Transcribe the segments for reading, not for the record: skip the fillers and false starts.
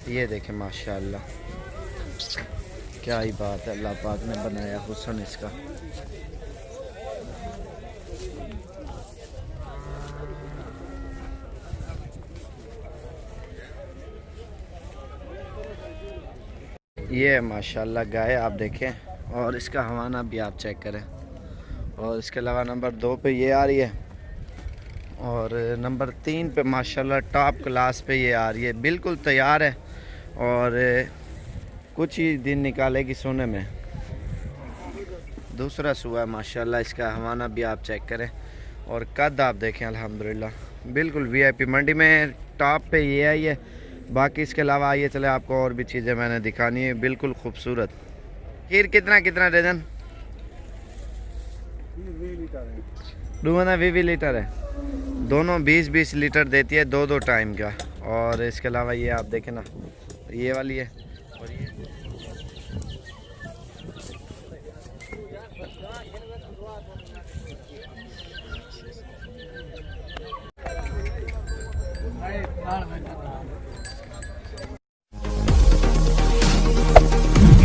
ये देखें माशाल्लाह, क्या ही बात है, अल्लाह पाक ने बनाया हुस्न इसका। ये माशाल्लाह गाय आप देखें, और इसका हवाना भी आप चेक करें। और इसके अलावा नंबर 2 पे ये आ रही है, और नंबर 3 पे माशाल्लाह टॉप क्लास पे ये आ रही है, बिल्कुल तैयार है और कुछ ही दिन निकालेगी सोने में। दूसरा सुआ है माशाल्लाह, इसका हवाना भी आप चेक करें और कद आप देखें अल्हम्दुलिल्लाह बिल्कुल वीआईपी मंडी में टॉप पे ये है ये। बाकी इसके अलावा आइए चले आपको और भी चीज़ें मैंने दिखानी है, बिल्कुल खूबसूरत। खीर कितना कितना डजन? 20 लीटर है, दोनों 20-20 लीटर देती है, 2-2 टाइम का। और इसके अलावा ये आप देखें ना, ये वाली है और ये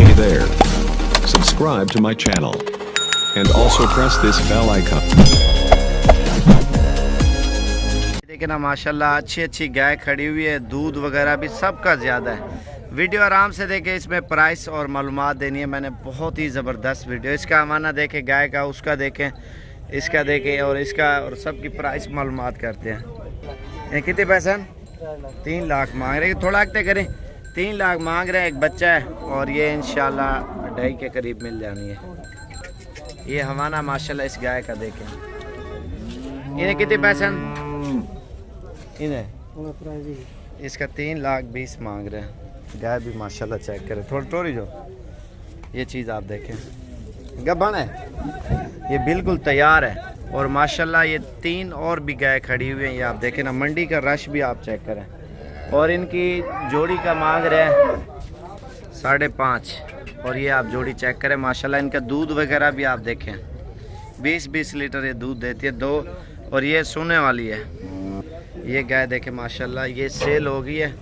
Hey there. Subscribe to my channel. And also press this bell icon. देखिए ना माशाल्लाह अच्छी अच्छी गाय खड़ी हुई है, दूध वगैरह भी सबका ज़्यादा है। वीडियो आराम से देखें, इसमें प्राइस और मालूमात देनी है मैंने, बहुत ही ज़बरदस्त वीडियो। इसका हवाना देखें गाय का, उसका देखें, इसका देखें और इसका, और सबकी प्राइस मालूमात करते हैं। ये कितने पैसे? 3 लाख मांग रहे हैं, थोड़ा आगते करें। 3 लाख मांग रहे हैं, एक बच्चा है और ये इंशाल्लाह 2.5 के करीब मिल जानी है। ये हवाना माशाल्लाह इस गाय का देखें। इन्हें कितने पैसे? इन्हें इसका 3,20,000 मांग रहे हैं। गाय भी माशाल्लाह चेक करें, थोड़ी थोड़ी जो ये चीज़ आप देखें, गब्बन है, ये बिल्कुल तैयार है। और माशाल्लाह ये 3 और भी गाय खड़ी हुई हैं, ये आप देखें ना, मंडी का रश भी आप चेक करें। और इनकी जोड़ी का मांग रहे हैं 5.5, और ये आप जोड़ी चेक करें माशाल्लाह। इनका दूध वगैरह भी आप देखें, 20-20 लीटर ये दूध देती है 2। और ये सोने वाली है, ये गाय देखें माशाल्लाह, ये सेल हो गई है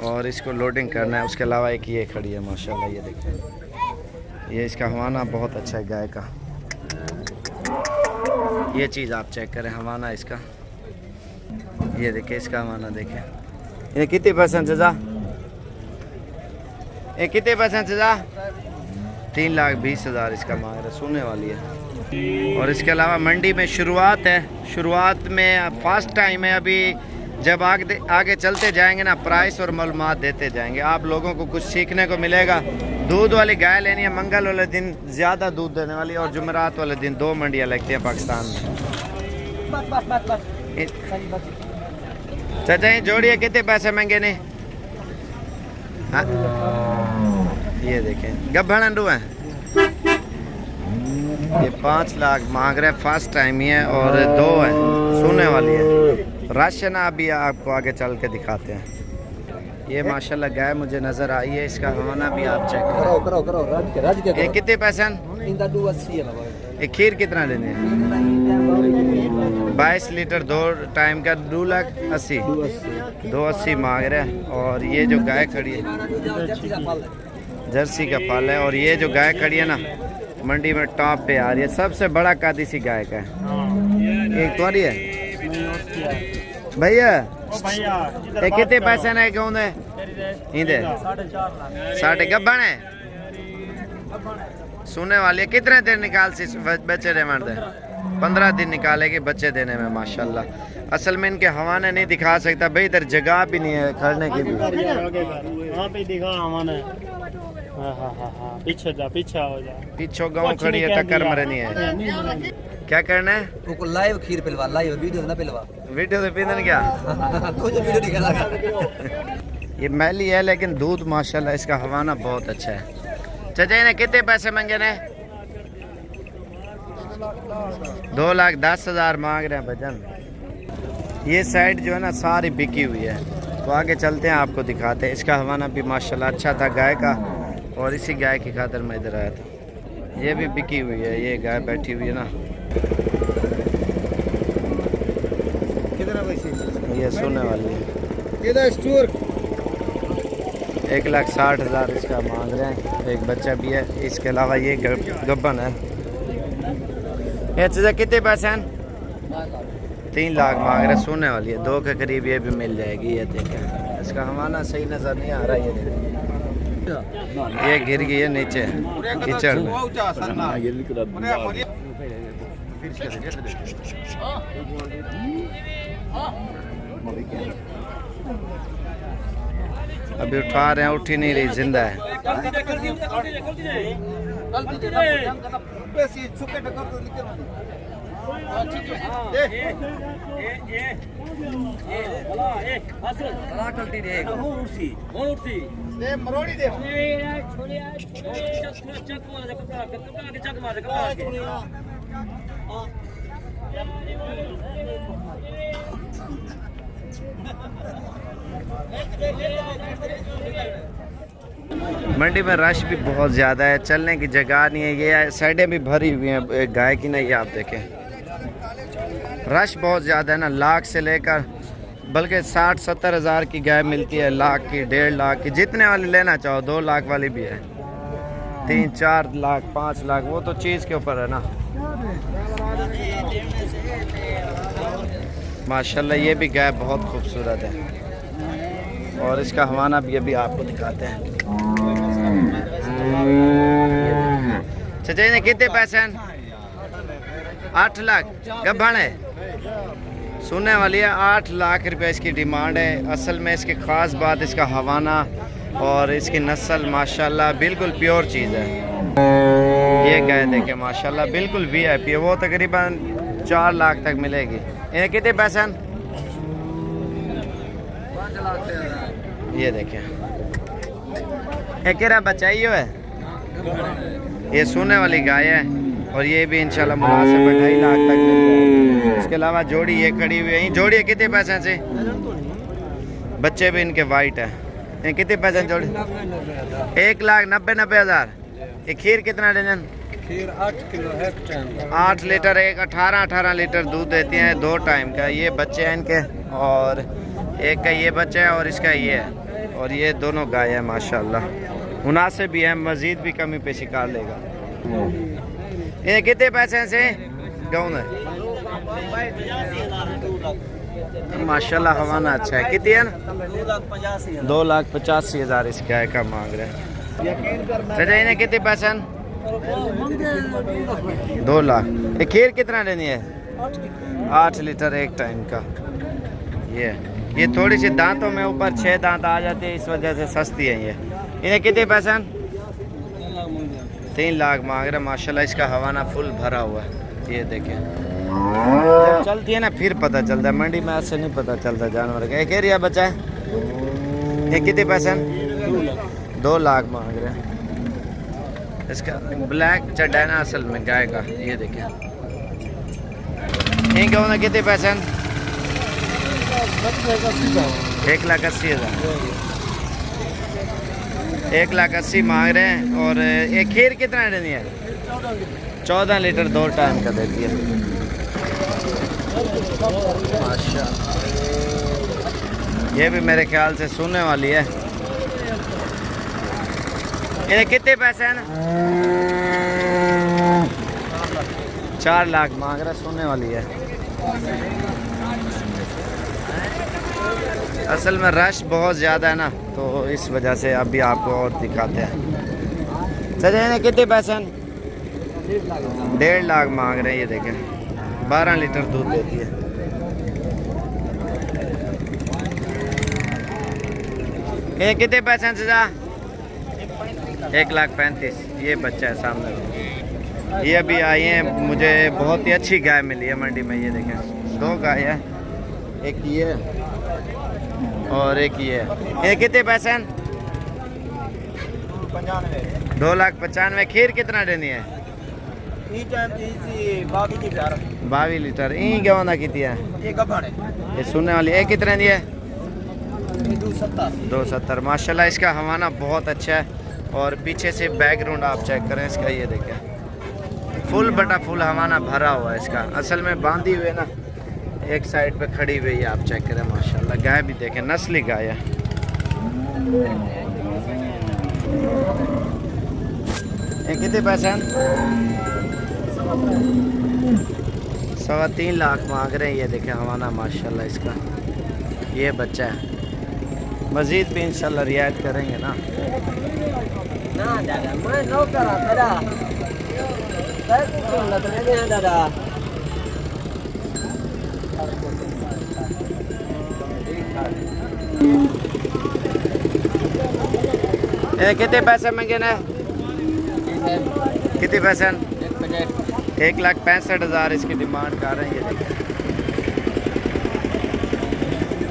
और इसको लोडिंग करना है। उसके अलावा एक ये खड़ी है माशाल्लाह, ये देखें, ये इसका हवाना बहुत अच्छा है गाय का। ये चीज़ आप चेक करें, हवाना इसका, ये देखें इसका हवाना देखें। ये कितने परसेंट सजा? ये कितने परसेंट सजा? 3,20,000 इसका मांग रहा, सोने वाली है। और इसके अलावा मंडी में शुरुआत है, शुरुआत में फर्स्ट टाइम है अभी। जब आगे चलते जाएंगे ना, प्राइस और मालूमात देते जाएंगे, आप लोगों को कुछ सीखने को मिलेगा। दूध वाली गाय लेनी है, मंगल वाले दिन ज़्यादा दूध देने वाली, और जुमेरात वाले दिन 2 मंडियाँ लगती हैं पाकिस्तान में। चाचा ये जोड़िए कितने पैसे महंगे ने? हाँ? ये देखें गब्बन अंडू हैं, ये 5 लाख मांग रहे हैं, फर्स्ट टाइम ही है और 2 है, सोने वाली है। राशन अभी आपको आगे चल के दिखाते हैं। ये माशाल्लाह गाय मुझे नज़र आई है, इसका हवाना भी आप चेक करो। ये कितने पैसे? ये खीर कितना लेने हैं? 22 लीटर 2 टाइम का, 2,80,000, 280 मांग रहे हैं। और ये जो गाय खड़ी है जर्सी का फल है, और ये जो गाय खड़ी है ना मंडी में टॉप पे आ रही है, सबसे बड़ा कद इसी गाय का है। एक तुम्हारी है भैया? ये कितने पैसे ने कौन है? इधर 4.5 गब्बन है, सुने वाली है। कितने दिन निकाल सी बच्चे दे मर्द? 15 दिन निकालेगी बच्चे देने में माशाल्लाह। असल में इनके हवाने नहीं दिखा सकता भाई, इधर जगह भी नहीं है खड़ने की भी। पीछे गाँव खड़ी है, टक्कर मरे नहीं है। क्या करना है? वो लाइव खीर पिलवा, लाइव वीडियो ना पिलवा। वीडियो से पीने क्या? कुछ वीडियो दिखा। ये मैली है लेकिन दूध माशाल्लाह इसका हवाना बहुत अच्छा है। चाचा ने कितने पैसे मांगे ने? 2,10,000 मांग रहे हैं भजन। ये साइड जो है ना सारी बिकी हुई है, तो आगे चलते हैं आपको दिखाते हैं। इसका हवाना भी माशाल्लाह अच्छा था गाय का, और इसी गाय की खातिर मैं इधर आया था। ये भी बिकी हुई है, ये गाय बैठी हुई है ना, कितना पैसे? ये सोने वाली है। 1,60,000 इसका मांग रहे हैं। एक बच्चा भी है, इसके अलावा ये गब्बन है। ये चीज़ें कितने पैसे हैं? 3 लाख मांग रहे हैं, सोने वाली है। 2 के करीब ये भी मिल जाएगी। ये देखें, इसका हमारा सही नज़र नहीं आ रहा। ये देखें, ये गिर गई है नीचे कीचड़ में। अभी उठा रहे हैं, उठ ही नहीं रही, जिंदा है। मंडी में रश भी बहुत ज़्यादा है, चलने की जगह नहीं है। ये साइडें भी भरी हुई हैं गाय की। नहीं, आप देखें, रश बहुत ज़्यादा है ना। लाख से लेकर बल्कि 60-70 हज़ार की गाय मिलती है, लाख की, 1.5 लाख की, जितने वाली लेना चाहो। 2 लाख वाली भी है, 3-4 लाख, 5 लाख, वो तो चीज़ के ऊपर है ना। माशाल्लाह ये भी गाय बहुत खूबसूरत है। और इसका हवाना भी अभी आपको दिखाते हैं। चाचा ने कितने पैसे हैं? 8 लाख गब्बन है, सुनने वाली है। 8 लाख रुपए इसकी डिमांड है। असल में इसकी ख़ास बात इसका हवाना और इसकी नस्ल माशाल्लाह बिल्कुल प्योर चीज़ है। ये गाय देखे माशाल्लाह बिल्कुल VIP है। वो तकरीबन 4 लाख तक मिलेगी। इन्हें कितने पैसे हैं? 5 लाख। ये देखें, एक बच्चा ही है। ये सोने वाली गाय है और ये भी इंशाल्लाह मुनासिब 2.5 लाख तक मिल जाएगी। इसके अलावा जोड़ी ये खड़ी हुई है। जोड़ी है कितने पैसे से? बच्चे भी इनके वाइट है। ये कितने पैसे जोड़ी? 1,90,000। ये खीर कितना डजन? खीर 8 किलो है, 8 लीटर, एक 18 लीटर दूध देती हैं 2 टाइम का। ये बच्चे हैं इनके, और एक का ये बच्चा है और इसका ये है। और ये दोनों गाय है माशाल्लाह, मुनासिब भी है, मज़ीद भी कमी पे शिकार लेगा। ये कितने पैसे से गाँव है? माशाल्लाह हवाना अच्छा है। कितनी है? 2,85,000 इस गाय का मांग रहे हैं। चाचा इन्हें कितने पैसे हैं? 2 लाख। ये खीर कितना देनी है? 8 लीटर एक टाइम का। ये थोड़ी सी दांतों में ऊपर 6 दांत आ जाते हैं, इस वजह से सस्ती है ये। इन्हें कितने पैसे हैं? 3 लाख मांग रहे हैं। माशाल्लाह इसका हवाना फुल भरा हुआ है। ये देखें, जब चलती है ना फिर पता चलता है, मंडी में ऐसे नहीं पता चलता जानवर का। एक एरिया बचा है। ये कितने पैसे हैं? 2 लाख मांग रहे हैं। इसका ब्लैक चड्डा है ना असल में गाय का। ये देखें, इनके होना कितने पैसे हैं? 1,80,000। 1,80,000 मांग रहे हैं। और एक खीर कितना देनी है? 14 लीटर 2 टाइम का देती है। माशाल्लाह ये भी मेरे ख्याल से सुनने वाली है। ये कितने पैसे हैं? 4 लाख मांग रहा, सोने वाली है। असल में रश बहुत ज़्यादा है ना, तो इस वजह से अभी आपको और दिखाते हैं। चाचा इन्हें कितने पैसे हैं? 1.5 लाख मांग रहे हैं। ये देखें 12 लीटर दूध देती है। ये कितने पैसे हैं चाचा? 1,35,000। ये बच्चा है सामने। ये अभी आई हैं, मुझे बहुत ही अच्छी गाय मिली है मंडी में। ये देखें 2 गाय है, एक ये और एक ये। ये कितने पैसे हैं? 2,95,000। खीर कितना देनी है? 22 लीटर। ई गवाना कितनी है? ये सुनने वाली है कितने दी है? 270। माशाल्लाह इसका हवाना बहुत अच्छा है। और पीछे से बैकग्राउंड आप चेक करें इसका। ये देखें फुल बटा फुल हवाना भरा हुआ है इसका। असल में बांधी हुई है ना, एक साइड पे खड़ी हुई है, आप चेक करें। माशाल्लाह गाय भी देखें, नस्ली गाय है। ये कितने पैसे हैं? 3.25 लाख मांग रहे हैं। ये देखें हवाना माशाल्लाह इसका, ये बच्चा है। मज़ीद भी इंशाल्लाह रियायत करेंगे ना। ना दादा मैं नो करा दादा सर क्यों लग रहे हैं दादा ये कितने पैसे मांगे ना? कितने पैसे? 1,65,000 इसकी डिमांड कर रहे हैं। ये देखें